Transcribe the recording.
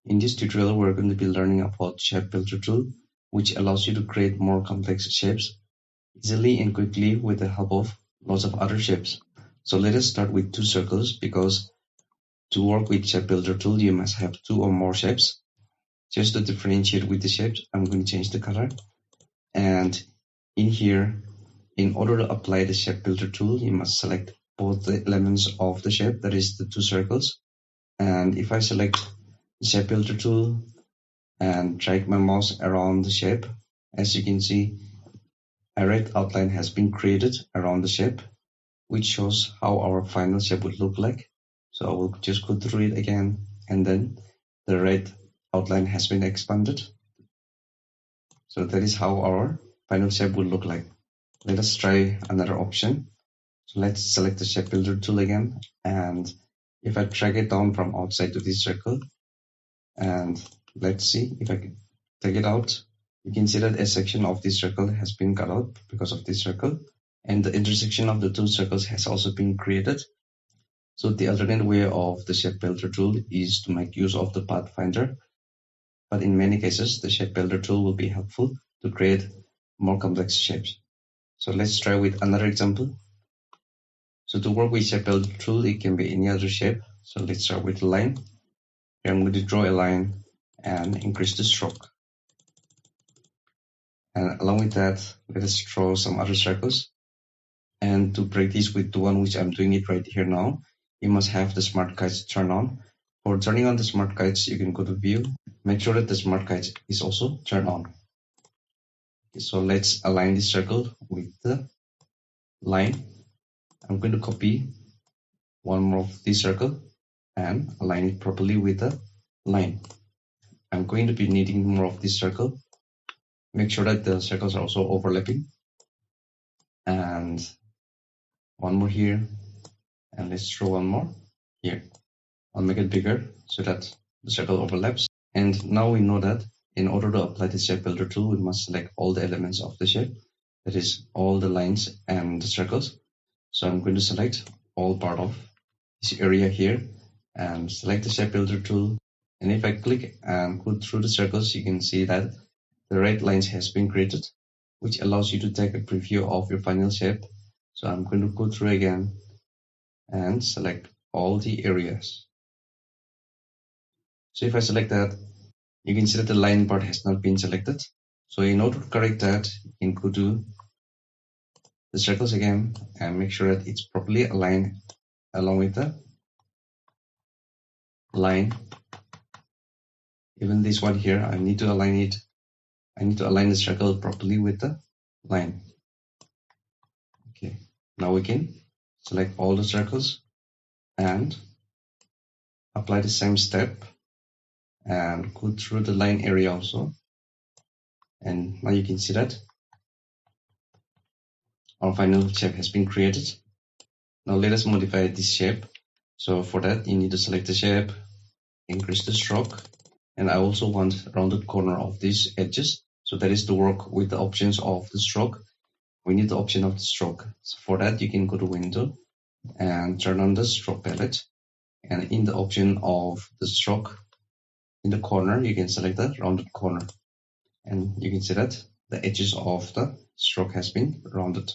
In this tutorial, we're going to be learning about Shape Builder tool, which allows you to create more complex shapes easily and quickly with the help of lots of other shapes. So let us start with two circles, because to work with Shape Builder tool, you must have two or more shapes. Just to differentiate with the shapes, I'm going to change the color. And in here, in order to apply the Shape Builder tool, you must select both the elements of the shape, that is the two circles. And if I select the Shape Builder tool and drag my mouse around the shape, as you can see, a red outline has been created around the shape, which shows how our final shape would look like. So I will just go through it again, and then the red outline has been expanded. So that is how our final shape will look like. Let us try another option. So let's select the Shape Builder tool again, and if I drag it down from outside to this circle, and let's see if I can take it out, you can see that a section of this circle has been cut out because of this circle, and the intersection of the two circles has also been created. So the alternate way of the Shape Builder tool is to make use of the Pathfinder, but in many cases the Shape Builder tool will be helpful to create more complex shapes. So let's try with another example. So to work with Shape Builder tool, it can be any other shape. So let's start with a line. Here I'm going to draw a line and increase the stroke. And along with that, let us draw some other circles. And to practice with the one which I'm doing it right here now, you must have the Smart Guides turned on. For turning on the Smart Guides, you can go to View. Make sure that the Smart Guides is also turned on. Okay, so let's align this circle with the line. I'm going to copy one more of this circle and align it properly with the line. I'm going to be needing more of this circle. Make sure that the circles are also overlapping. And one more here. And let's draw one more here. I'll make it bigger so that the circle overlaps. And now we know that in order to apply the Shape Builder tool, we must select all the elements of the shape. That is all the lines and the circles. So I'm going to select all part of this area here and select the Shape Builder tool. And if I click and go through the circles, you can see that the red lines has been created, which allows you to take a preview of your final shape. So I'm going to go through again and select all the areas. So if I select that, you can see that the line part has not been selected. So in order to correct that, you can go to the circles again and make sure that it's properly aligned along with the line. Even this one here, I need to align it. I need to align the circle properly with the line. Okay, now we can select all the circles and apply the same step and go through the line area also. And now you can see that our final shape has been created. Now let us modify this shape. So for that, you need to select the shape, increase the stroke, and I also want rounded corner of these edges. So that is to work with the options of the stroke. We need the option of the stroke. So for that, you can go to Window and turn on the stroke palette. And in the option of the stroke, in the corner, you can select the rounded corner. And you can see that the edges of the stroke has been rounded.